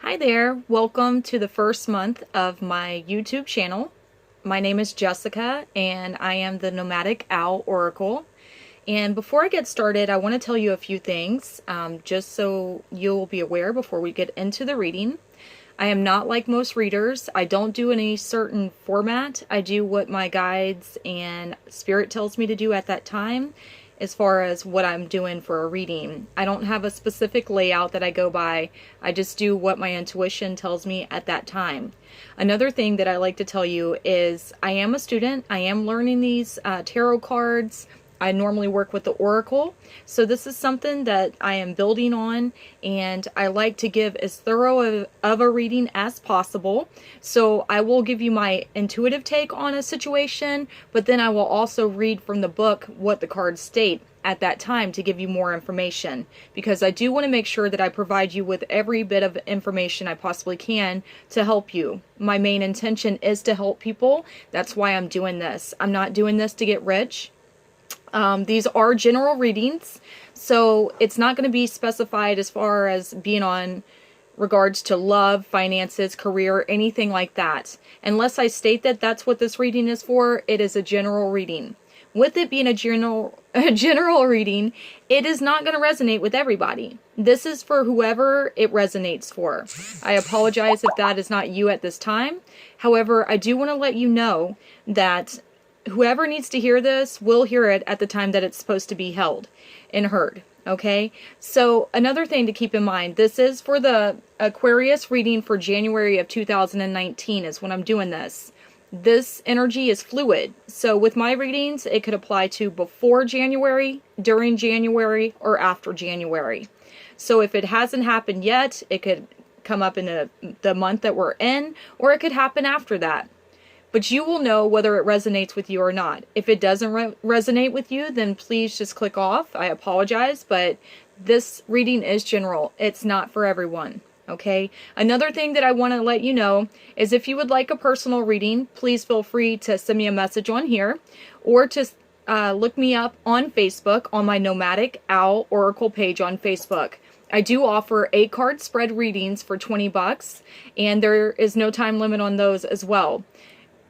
Hi there, welcome to the first month of my YouTube channel. My name is Jessica and I am the Nomadic Owl Oracle. And before I get started, I want to tell you a few things just so you'll be aware before we get into the reading. I am not like most readers. I don't do any certain format. I do what my guides and spirit tells me to do at that time as far as what I'm doing for a reading. I don't have a specific layout that I go by. I just do what my intuition tells me at that time. Another thing that I like to tell you is I am a student. I am learning these tarot cards. I normally work with the Oracle, so this is something that I am building on, and I like to give as thorough of a reading as possible. So I will give you my intuitive take on a situation, but then I will also read from the book what the cards state at that time to give you more information, because I do want to make sure that I provide you with every bit of information I possibly can to help you. My main intention is to help people. That's why I'm doing this. I'm not doing this to get rich. These are general readings, so it's not going to be specified as far as being on regards to love, finances, career, anything like that. Unless I state that that's what this reading is for, it is a general reading. With it being a general reading, it is not going to resonate with everybody. This is for whoever it resonates for. I apologize if that is not you at this time. However, I do want to let you know that whoever needs to hear this will hear it at the time that it's supposed to be held and heard. Okay, so another thing to keep in mind, this is for the Aquarius reading for January of 2019 is when I'm doing this. This energy is fluid. So with my readings, it could apply to before January, during January, or after January. So if it hasn't happened yet, it could come up in the month that we're in, or it could happen after that. But you will know whether it resonates with you or not. If it doesn't resonate with you, then please just click off. I apologize, but this reading is general. It's not for everyone, okay? Another thing that I want to let you know is if you would like a personal reading, please feel free to send me a message on here or to look me up on Facebook on my Nomadic Owl Oracle page on Facebook. I do offer 8-card spread readings for $20, and there is no time limit on those as well.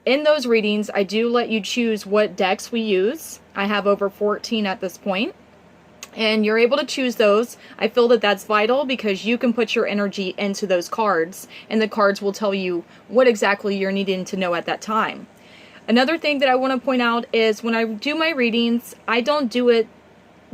In those readings, I do let you choose what decks we use. I have over 14 at this point, and you're able to choose those. I feel that that's vital because you can put your energy into those cards, and the cards will tell you what exactly you're needing to know at that time. Another thing that I want to point out is when I do my readings, I don't do it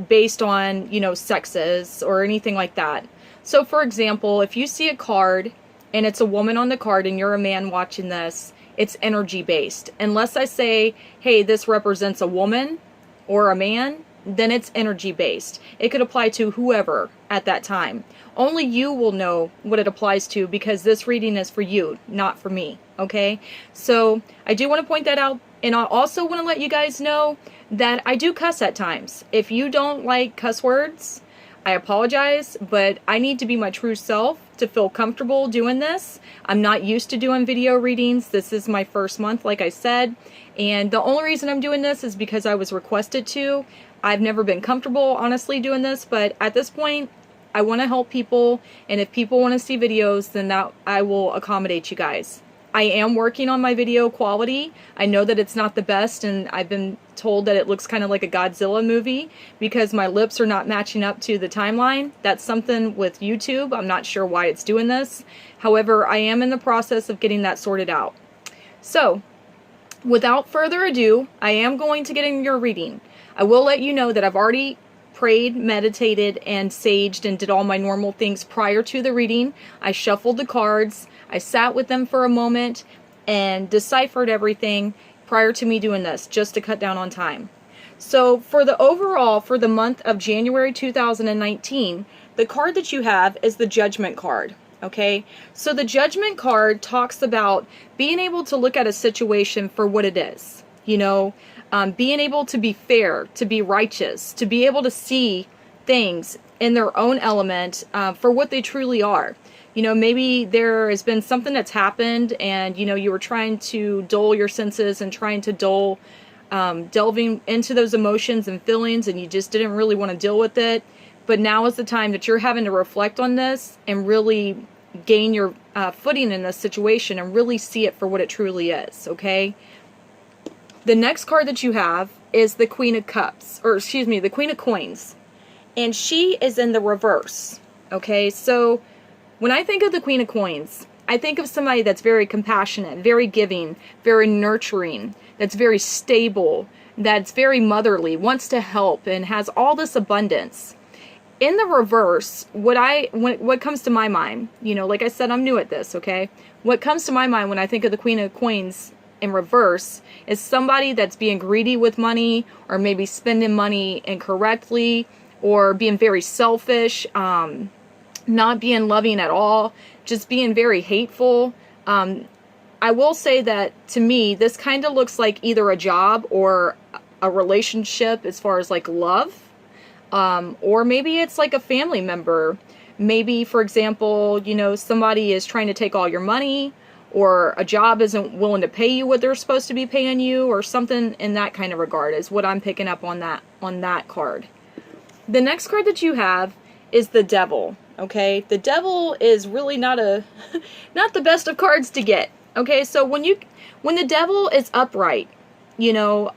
based on, sexes or anything like that. So for example, if you see a card and it's a woman on the card and you're a man watching this, it's energy based. Unless I say, hey, this represents a woman or a man, then it's energy based. It could apply to whoever at that time. Only you will know what it applies to because this reading is for you, not for me, okay? So I do want to point that out, and I also want to let you guys know that I do cuss at times. If you don't like cuss words, I apologize, but I need to be my true self to feel comfortable doing this. I'm not used to doing video readings. This is my first month, like I said, and the only reason I'm doing this is because I was requested to. I've never been comfortable, honestly, doing this, but at this point, I want to help people, and if people want to see videos, then that I will accommodate you guys. I am working on my video quality. I know that it's not the best, and I've been told that it looks kind of like a Godzilla movie because my lips are not matching up to the timeline. That's something with YouTube. I'm not sure why it's doing this. However, I am in the process of getting that sorted out. So, without further ado, I am going to get in your reading. I will let you know that I've already prayed, meditated, and saged and did all my normal things prior to the reading. I shuffled the cards. I sat with them for a moment and deciphered everything prior to me doing this, just to cut down on time. So for the overall, for the month of January 2019, the card that you have is the Judgment card. Okay, so the Judgment card talks about being able to look at a situation for what it is. Being able to be fair, to be righteous, to be able to see things in their own element for what they truly are. Maybe there has been something that's happened and, you were trying to dull your senses and trying to delving into those emotions and feelings, and you just didn't really want to deal with it. But now is the time that you're having to reflect on this and really gain your footing in this situation and really see it for what it truly is, okay? The next card that you have is the Queen of Cups, or excuse me, the Queen of Coins. And she is in the reverse, okay? So when I think of the Queen of Coins, I think of somebody that's very compassionate, very giving, very nurturing, that's very stable, that's very motherly, wants to help, and has all this abundance. In the reverse, what comes to my mind, you know, like I said, I'm new at this, okay? What comes to my mind when I think of the Queen of Coins in reverse is somebody that's being greedy with money, or maybe spending money incorrectly, or being very selfish, not being loving at all, just being very hateful. I will say that to me, this kind of looks like either a job or a relationship as far as like love. Or maybe it's like a family member. Maybe, for example, you know, somebody is trying to take all your money, or a job isn't willing to pay you what they're supposed to be paying you, or something in that kind of regard is what I'm picking up on that card. The next card that you have is the Devil, okay? The Devil is really not the best of cards to get, okay? So when the Devil is upright, you know,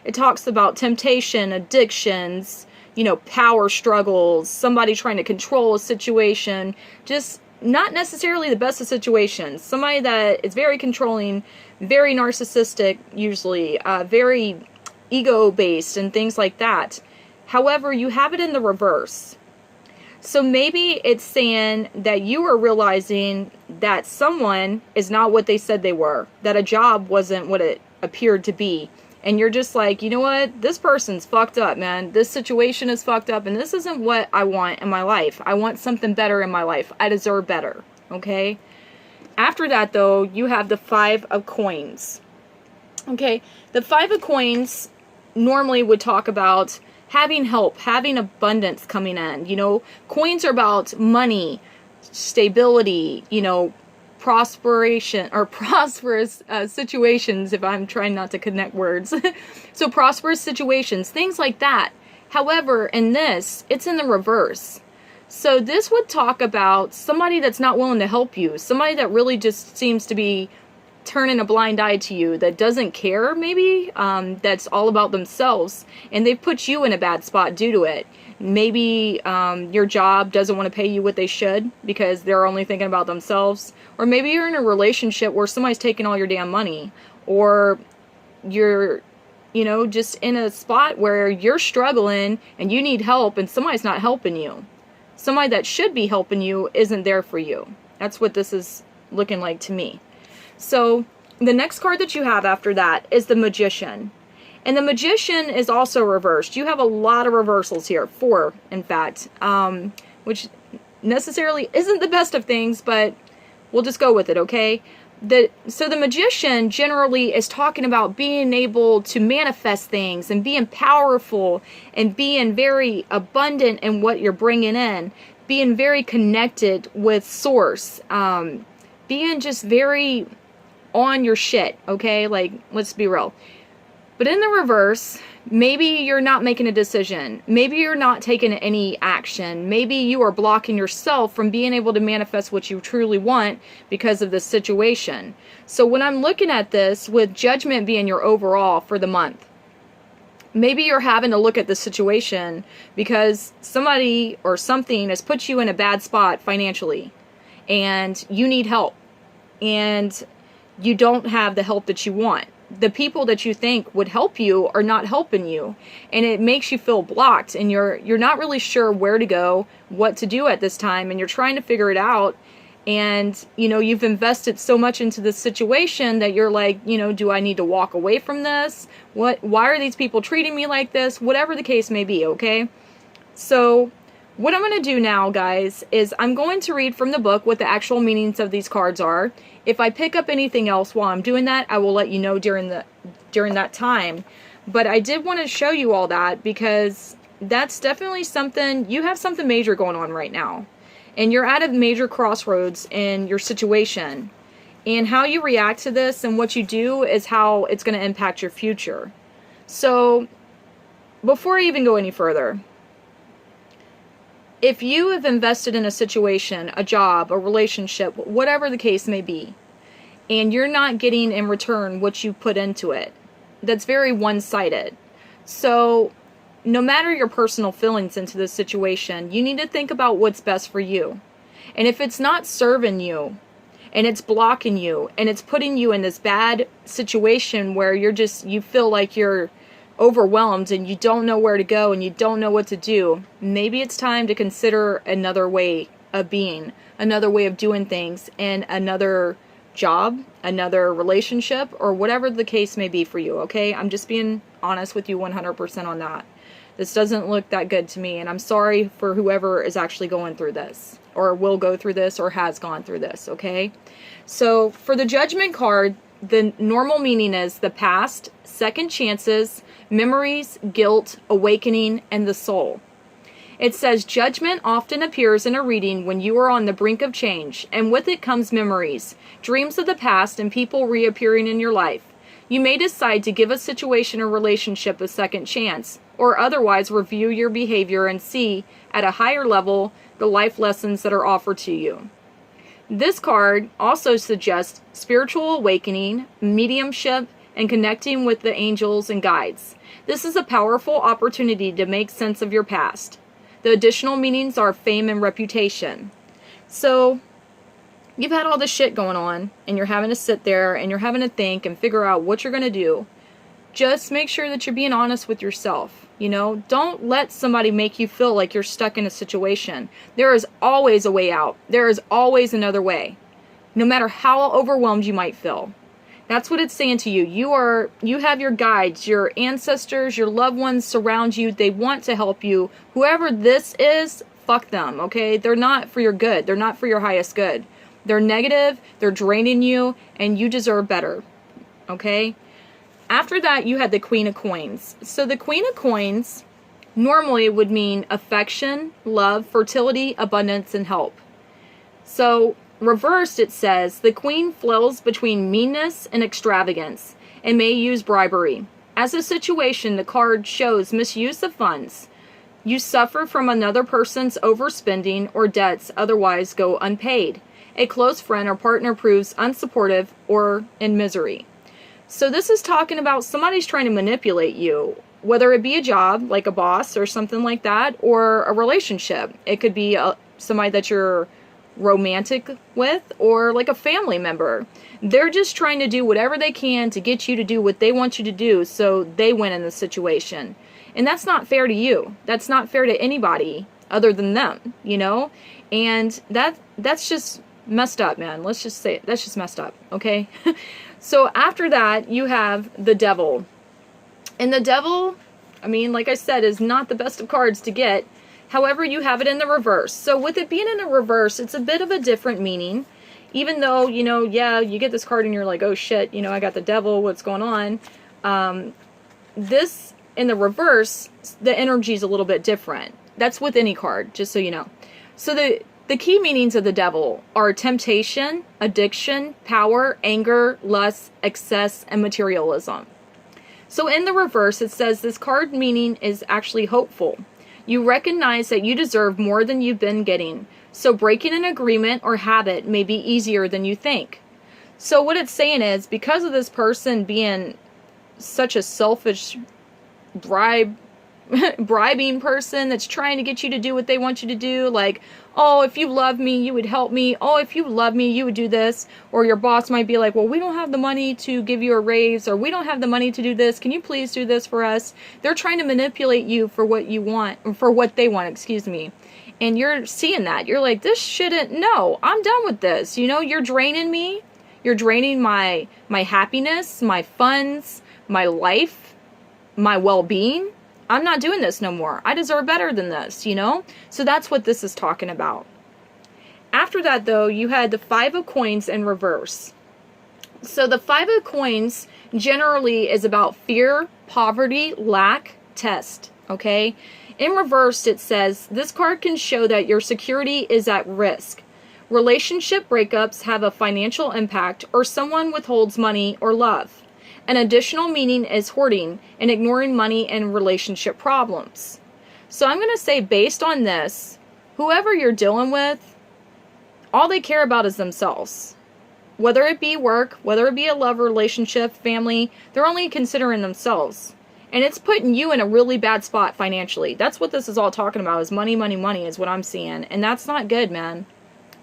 it talks about temptation, addictions, you know, power struggles, somebody trying to control a situation, just not necessarily the best of situations. Somebody that is very controlling, very narcissistic, usually, very ego-based and things like that. However, you have it in the reverse. So maybe it's saying that you are realizing that someone is not what they said they were, that a job wasn't what it appeared to be. And you're just like, you know what? This person's fucked up, man. This situation is fucked up, and this isn't what I want in my life. I want something better in my life. I deserve better, okay? After that, though, you have the Five of Coins. Okay, the Five of Coins normally would talk about having help, having abundance coming in. You know, coins are about money, stability, you know, prosperous situations, if I'm trying not to connect words. So prosperous situations, things like that. However, in this, it's in the reverse. So this would talk about somebody that's not willing to help you, somebody that really just seems to be turning a blind eye to you, that doesn't care, maybe, that's all about themselves, and they've put you in a bad spot due to it. Maybe your job doesn't want to pay you what they should because they're only thinking about themselves. Or maybe you're in a relationship where somebody's taking all your damn money. Or you're, you know, just in a spot where you're struggling and you need help and somebody's not helping you. Somebody that should be helping you isn't there for you. That's what this is looking like to me. So the next card that you have after that is the Magician. And the Magician is also reversed. You have a lot of reversals here, 4 in fact, which necessarily isn't the best of things, but we'll just go with it, okay? So the Magician generally is talking about being able to manifest things and being powerful and being very abundant in what you're bringing in, being very connected with Source, being just very on your shit, okay? Like, let's be real. But in the reverse, maybe you're not making a decision. Maybe you're not taking any action. Maybe you are blocking yourself from being able to manifest what you truly want because of this situation. So when I'm looking at this, with Judgment being your overall for the month, maybe you're having to look at the situation because somebody or something has put you in a bad spot financially and you need help and you don't have the help that you want. The people that you think would help you are not helping you, and it makes you feel blocked, and you're not really sure where to go, what to do at this time, and you're trying to figure it out. And you know, you've invested so much into this situation that you're like, you know, do I need to walk away from this? Why are these people treating me like this? Whatever the case may be, okay? So what I'm going to do now, guys, is I'm going to read from the book what the actual meanings of these cards are. If I pick up anything else while I'm doing that, I will let you know during that time. But I did want to show you all that because that's definitely something, you have something major going on right now. And you're at a major crossroads in your situation. And how you react to this and what you do is how it's going to impact your future. So, before I even go any further, If you have invested in a situation, a job, a relationship, whatever the case may be, and you're not getting in return what you put into it, that's very one-sided. So no matter your personal feelings into this situation, you need to think about what's best for you. And if it's not serving you, and it's blocking you, and it's putting you in this bad situation where you feel like you're overwhelmed and you don't know where to go and you don't know what to do, maybe it's time to consider another way of being, another way of doing things, and another job, another relationship, or whatever the case may be for you, okay? I'm just being honest with you 100% on that. This doesn't look that good to me, and I'm sorry for whoever is actually going through this, or will go through this, or has gone through this, okay? So for the Judgment card, the normal meaning is the past, second chances, memories, guilt, awakening, and the soul. It says judgment often appears in a reading when you are on the brink of change, and with it comes memories, dreams of the past, and people reappearing in your life. You may decide to give a situation or relationship a second chance, or otherwise review your behavior and see, at a higher level, the life lessons that are offered to you. This card also suggests spiritual awakening, mediumship, and connecting with the angels and guides. This is a powerful opportunity to make sense of your past. The additional meanings are fame and reputation. So, you've had all this shit going on, and you're having to sit there, and you're having to think and figure out what you're going to do. Just make sure that you're being honest with yourself. You know, don't let somebody make you feel like you're stuck in a situation. There is always a way out. There is always another way. No matter how overwhelmed you might feel. That's what it's saying to you. You have your guides, your ancestors, your loved ones surround you. They want to help you. Whoever this is, fuck them, okay? They're not for your good. They're not for your highest good. They're negative, they're draining you, and you deserve better, okay? After that, you had the Queen of Coins. So the Queen of Coins normally would mean affection, love, fertility, abundance, and help. So reversed, it says, the Queen flails between meanness and extravagance and may use bribery. As a situation, the card shows misuse of funds. You suffer from another person's overspending or debts otherwise go unpaid. A close friend or partner proves unsupportive or in misery. So this is talking about somebody's trying to manipulate you, whether it be a job, like a boss or something like that, or a relationship. It could be somebody that you're romantic with, or like a family member. They're just trying to do whatever they can to get you to do what they want you to do so they win in the situation. And that's not fair to you. That's not fair to anybody other than them, you know? And that's just messed up, man. Let's just say it. That's just messed up, okay? So after that, you have the Devil. And the Devil, I mean, like I said, is not the best of cards to get. However, you have it in the reverse. So with it being in the reverse, it's a bit of a different meaning. Even though, you know, yeah, you get this card and you're like, oh shit, you know, I got the Devil, what's going on? This, in the reverse, the energy is a little bit different. That's with any card, just so you know. So the key meanings of the Devil are temptation, addiction, power, anger, lust, excess, and materialism. So in the reverse, it says this card meaning is actually hopeful. You recognize that you deserve more than you've been getting. So breaking an agreement or habit may be easier than you think. So what it's saying is, because of this person being such a selfish bribing person that's trying to get you to do what they want you to do, like, oh, if you love me, you would help me. Oh, if you love me, you would do this. Or your boss might be like, well, we don't have the money to give you a raise, or we don't have the money to do this. Can you please do this for us? They're trying to manipulate you for what you want, or for what they want, excuse me. And you're seeing that. You're like, this shouldn't, no, I'm done with this. You know, you're draining me. You're draining my happiness, my funds, my life, my well-being. I'm not doing this no more. I deserve better than this, you know? So that's what this is talking about. After that, though, you had the Five of Coins in reverse. So the Five of Coins generally is about fear, poverty, lack, test, okay? In reverse, it says, this card can show that your security is at risk. Relationship breakups have a financial impact, or someone withholds money or love. An additional meaning is hoarding and ignoring money and relationship problems. So I'm going to say, based on this, whoever you're dealing with, all they care about is themselves. Whether it be work, whether it be a love relationship, family, they're only considering themselves. And it's putting you in a really bad spot financially. That's what this is all talking about, is money, money, money is what I'm seeing. And that's not good, man.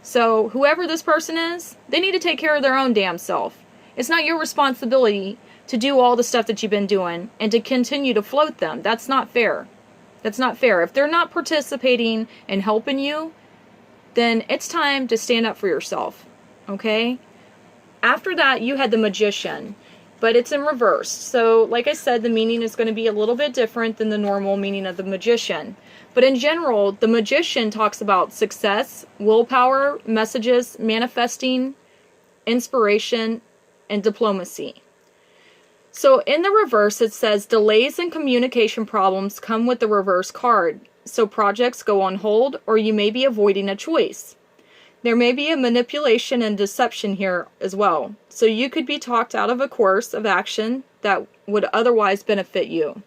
So whoever this person is, they need to take care of their own damn self. It's not your responsibility to do all the stuff that you've been doing and to continue to float them. That's not fair. That's not fair. If they're not participating and helping you, then it's time to stand up for yourself. Okay? After that, you had the Magician, but it's in reverse. So, like I said, the meaning is going to be a little bit different than the normal meaning of the Magician. But in general, the Magician talks about success, willpower, messages, manifesting, inspiration, and diplomacy. So in the reverse, it says delays and communication problems come with the reverse card. So projects go on hold, or you may be avoiding a choice. There may be a manipulation and deception here as well. So you could be talked out of a course of action that would otherwise benefit you.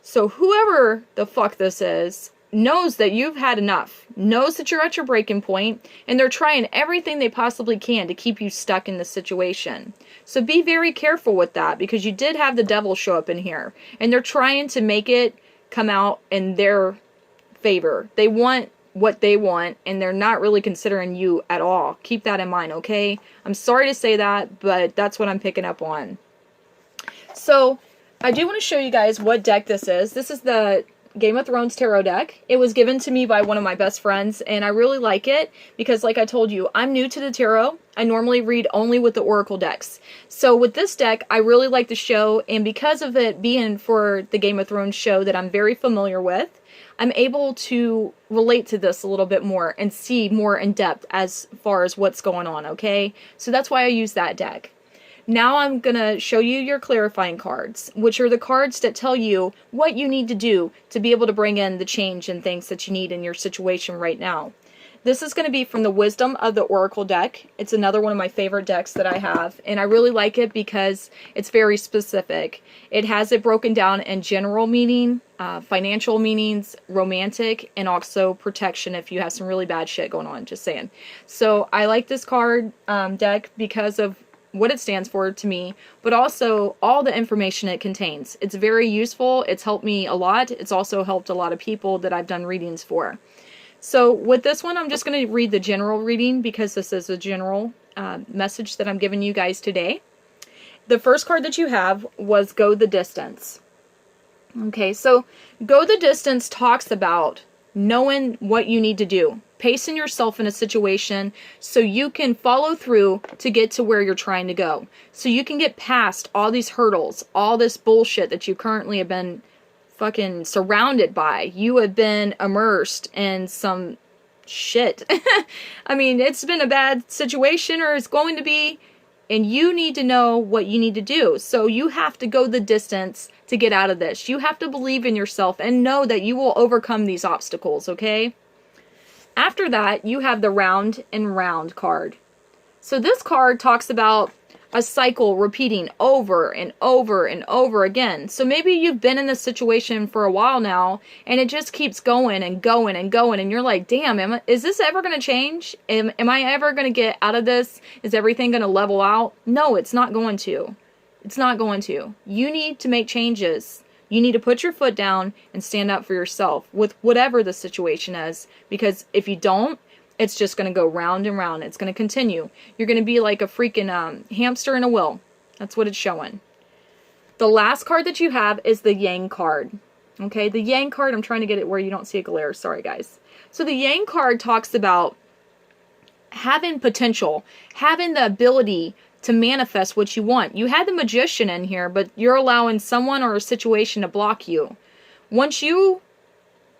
So whoever the fuck this is knows that you've had enough, knows that you're at your breaking point, and they're trying everything they possibly can to keep you stuck in this situation. So be very careful with that, because you did have the devil show up in here, and they're trying to make it come out in their favor. They want what they want, and they're not really considering you at all. Keep that in mind, okay? I'm sorry to say that, but that's what I'm picking up on. So I do want to show you guys what deck this is. This is the Game of Thrones tarot deck. It was given to me by one of my best friends, and I really like it because, like I told you, I'm new to the tarot. I normally read only with the oracle decks. So with this deck, I really like the show, and because of it being for the Game of Thrones show that I'm very familiar with, I'm able to relate to this a little bit more and see more in depth as far as what's going on, okay? So that's why I use that deck. Now I'm going to show you your clarifying cards, which are the cards that tell you what you need to do to be able to bring in the change and things that you need in your situation right now. This is going to be from the Wisdom of the Oracle deck. It's another one of my favorite decks that I have, and I really like it because it's very specific. It has it broken down in general meaning, financial meanings, romantic, and also protection if you have some really bad shit going on, just saying. So I like this card deck because of what it stands for to me, but also all the information it contains. It's very useful. It's helped me a lot. It's also helped a lot of people that I've done readings for. So with this one, I'm just going to read the general reading because this is a general message that I'm giving you guys today. The first card that you have was Go the Distance. Okay, so Go the Distance talks about knowing what you need to do, pacing yourself in a situation so you can follow through to get to where you're trying to go. So you can get past all these hurdles, all this bullshit that you currently have been fucking surrounded by. You have been immersed in some shit. I mean, it's been a bad situation, or it's going to be, and you need to know what you need to do. So you have to go the distance to get out of this. You have to believe in yourself and know that you will overcome these obstacles, okay? After that, you have the Round and Round card. So this card talks about a cycle repeating over and over and over again. So maybe you've been in this situation for a while now, and it just keeps going and going and going, and you're like, damn, is this ever going to change? Am I ever going to get out of this? Is everything going to level out? No, it's not going to. It's not going to. You need to make changes. You need to put your foot down and stand up for yourself with whatever the situation is, because if you don't, it's just going to go round and round. It's going to continue. You're going to be like a freaking hamster in a wheel. That's what it's showing. The last card that you have is the Yang card. Okay, the Yang card, I'm trying to get it where you don't see a glare. Sorry, guys. So the Yang card talks about having potential, having the ability to manifest what you want. You had the Magician in here, but you're allowing someone or a situation to block you. Once you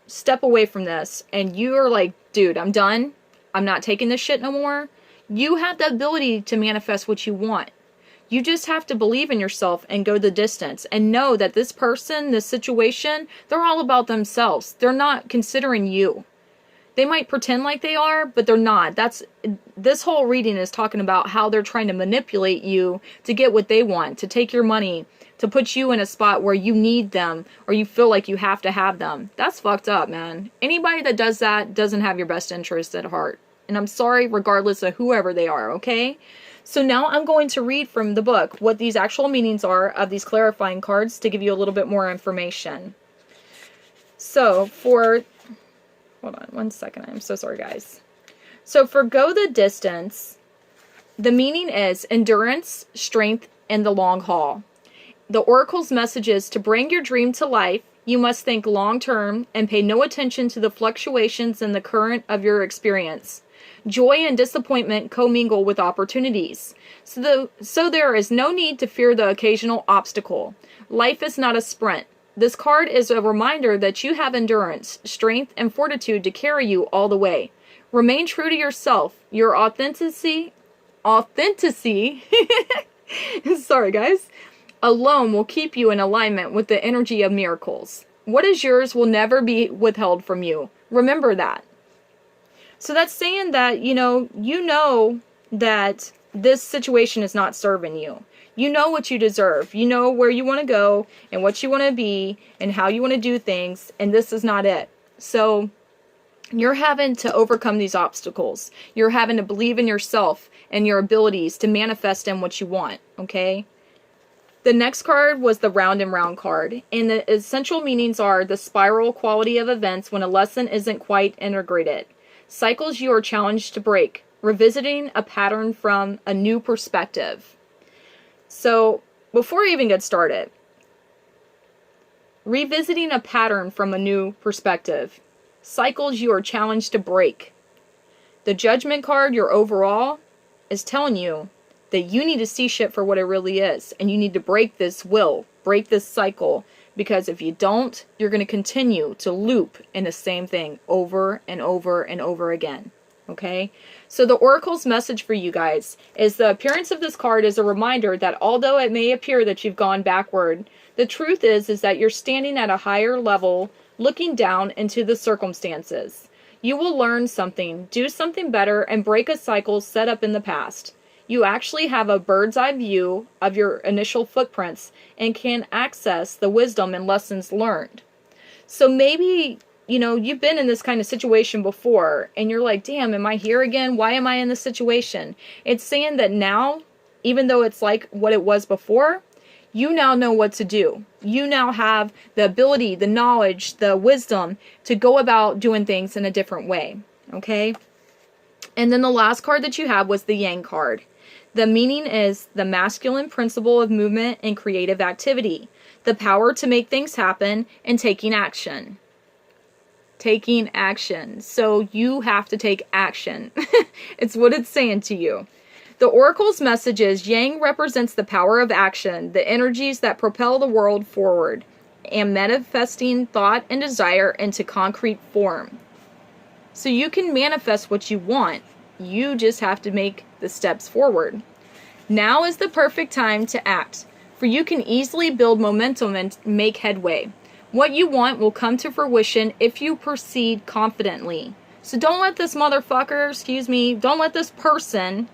step away from this and you're like, dude, I'm done. I'm not taking this shit no more. You have the ability to manifest what you want. You just have to believe in yourself and go the distance and know that this person, this situation, they're all about themselves. They're not considering you. They might pretend like they are, but they're not. This whole reading is talking about how they're trying to manipulate you to get what they want, to take your money, to put you in a spot where you need them or you feel like you have to have them. That's fucked up, man. Anybody that does that doesn't have your best interest at heart. And I'm sorry, regardless of whoever they are, okay? So now I'm going to read from the book what these actual meanings are of these clarifying cards to give you a little bit more information. So hold on one second. I'm so sorry, guys. So for go the distance, the meaning is endurance, strength, and the long haul. The Oracle's message is to bring your dream to life, you must think long term and pay no attention to the fluctuations in the current of your experience. Joy and disappointment commingle with opportunities. So there is no need to fear the occasional obstacle. Life is not a sprint. This card is a reminder that you have endurance, strength, and fortitude to carry you all the way. Remain true to yourself. Your authenticity, sorry guys, alone will keep you in alignment with the energy of miracles. What is yours will never be withheld from you. Remember that. So that's saying that, you know that this situation is not serving you. You know what you deserve. You know where you want to go and what you want to be and how you want to do things. And this is not it. So you're having to overcome these obstacles. You're having to believe in yourself and your abilities to manifest in what you want. Okay. The next card was the round and round card. And the essential meanings are the spiral quality of events when a lesson isn't quite integrated. Cycles you are challenged to break. Revisiting a pattern from a new perspective. So, before I even get started, revisiting a pattern from a new perspective. Cycles you are challenged to break. The Judgment card, your overall, is telling you that you need to see shit for what it really is. And you need to break this break this cycle. Because if you don't, you're going to continue to loop in the same thing over and over and over again. Okay? So the Oracle's message for you guys is the appearance of this card is a reminder that although it may appear that you've gone backward, the truth is that you're standing at a higher level, looking down into the circumstances. You will learn something, do something better, and break a cycle set up in the past. You actually have a bird's eye view of your initial footprints and can access the wisdom and lessons learned. So maybe, you've been in this kind of situation before and you're like, damn, am I here again? Why am I in this situation? It's saying that now, even though it's like what it was before, you now know what to do. You now have the ability, the knowledge, the wisdom to go about doing things in a different way. Okay? And then the last card that you have was the Yang card. The meaning is the masculine principle of movement and creative activity. The power to make things happen and taking action. Taking action. So you have to take action. It's what it's saying to you. The Oracle's message is Yang represents the power of action, the energies that propel the world forward, and manifesting thought and desire into concrete form. So you can manifest what you want. You just have to make the steps forward. Now is the perfect time to act, for you can easily build momentum and make headway. What you want will come to fruition if you proceed confidently. So don't let this motherfucker, don't let this person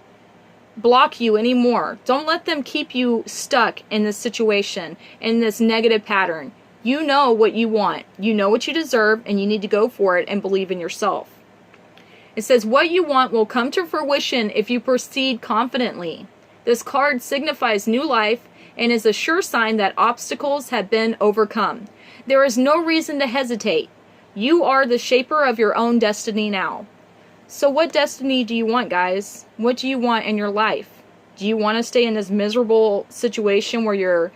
block you anymore. Don't let them keep you stuck in this situation, in this negative pattern. You know what you want. You know what you deserve, and you need to go for it and believe in yourself. It says, what you want will come to fruition if you proceed confidently. This card signifies new life and is a sure sign that obstacles have been overcome. There is no reason to hesitate. You are the shaper of your own destiny now. So what destiny do you want, guys? What do you want in your life? Do you want to stay in this miserable situation where you're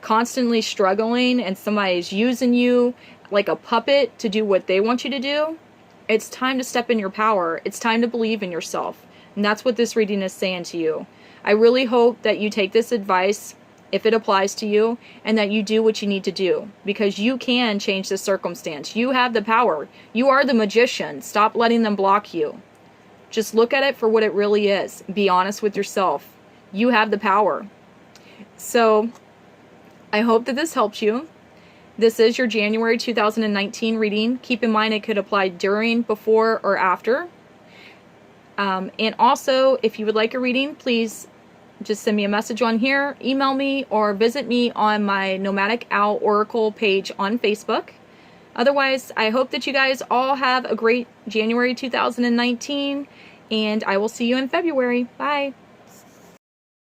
constantly struggling and somebody's using you like a puppet to do what they want you to do? It's time to step in your power. It's time to believe in yourself. And that's what this reading is saying to you. I really hope that you take this advice, if it applies to you, and that you do what you need to do. Because you can change the circumstance. You have the power. You are the magician. Stop letting them block you. Just look at it for what it really is. Be honest with yourself. You have the power. So, I hope that this helps you. This is your January 2019 reading. Keep in mind it could apply during, before, or after. And also, if you would like a reading, please just send me a message on here, email me, or visit me on my Nomadic Owl Oracle page on Facebook. Otherwise, I hope that you guys all have a great January 2019, and I will see you in February. Bye.